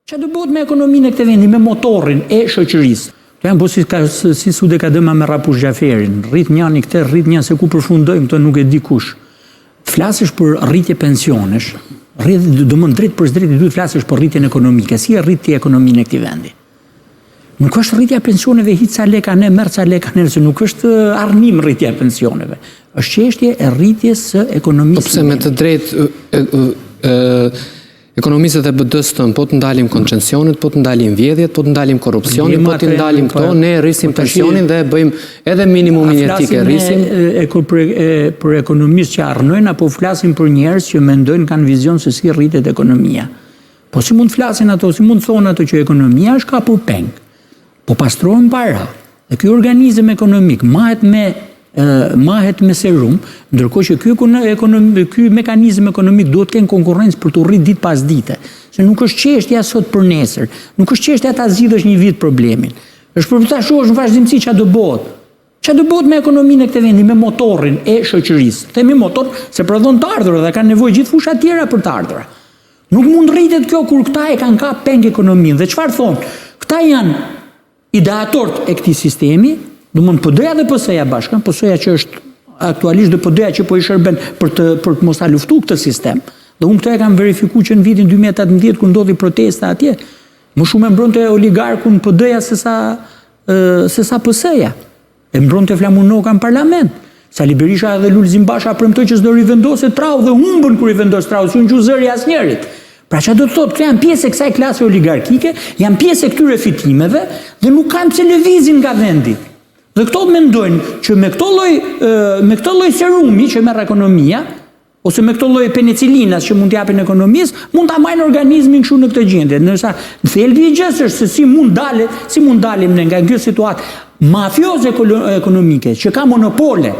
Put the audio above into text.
Që do bëhet me ekonominë e këtij vendi, me motorin e shoqërisë? Të janë po si sude ka dëma me Rapush Gjaferin, rrit njani këtë, rrit një se ku përfundojmë, këto nuk e di kush. Flasësh për rritje pensionesh, do më drejt për drejt duhet flasësh për rritjen ekonomike, si e rriti ekonominë e këtij vendi. Nuk është rritja pensioneve hiç sa leka ne, merr sa leka ne, se nuk është arnim rritja e pensioneve. Është çështje e rritjes së ekonomisë. Pse me të drejtë ekonomistët e BD-s tën, po të ndalim koncensionet, po të ndalim vjedhjet, po të ndalim korrupsionin, po të ndalim këto, ne rrisim pensionin dhe bëjmë edhe minimumin jetik e rrisim. Për ekonomistë që arnojnë, apo flasin për njerëz që mendojnë kanë vizion se si rritet ekonomia. Po si mund flasin ato, si mund thonë ato që ekonomia është ka për peng. Po pastrohen para. Dhe ky organizëm ekonomik mahet me serum, ndërkohë që ky mekanizëm ekonomik duhet të kenë konkurrencë për të rritë ditë pas dite. Se nuk është çështja sot për nesër, nuk është çështja ta zgjidhësh një vit problemin. Është për ta shohësh në vazhdimsi çfarë do bëhet. Çfarë do bëhet me ekonominë e këtij vendi, me motorin e shoqërisë. Themi motor se prodhon të ardhurat dhe kanë nevojë gjithë fusha tjera për të ardhurat. Nuk mund rritet kjo kur këta e kanë kap peng ekonominë. Dhe çfarë thonë? Këta janë ideatorët e këtij sistemi. Do mund PD-ja dhe PS-ja bashkë, PS-ja që është aktualisht dhe PD-ja që po i shërben për të mos ta luftuar këtë sistem. Dhe unë këto e kam verifikuar që në vitin 2018 kur ndodhi protesta atje, më shumë e mbronte oligarkun PD-ja se sa PS-ja. E mbronte Flamunoka në parlament. Sali Berisha dhe Lulzim Basha premtoi që s'do rivendoset trau dhe humbën kur i vendos trau, s'u ngju zëri asnjërit. Pra që do të thotë, këto janë pjesë e kësaj klase oligarkike, janë pjesë e këtyre fitimeve dhe nuk kanë pse lëvizin nga vendi. Dhe këto mendojnë që me këto lloj serumi që merr ekonomia, ose me këto lloj penicilinas që mund t'japin ekonomisë, mund ta marrin organizmin kështu në këtë gjendje. Ndërsa në thelbi i gjës është se si mund dalim ne nga kjo situatë mafioze ekonomike që ka monopole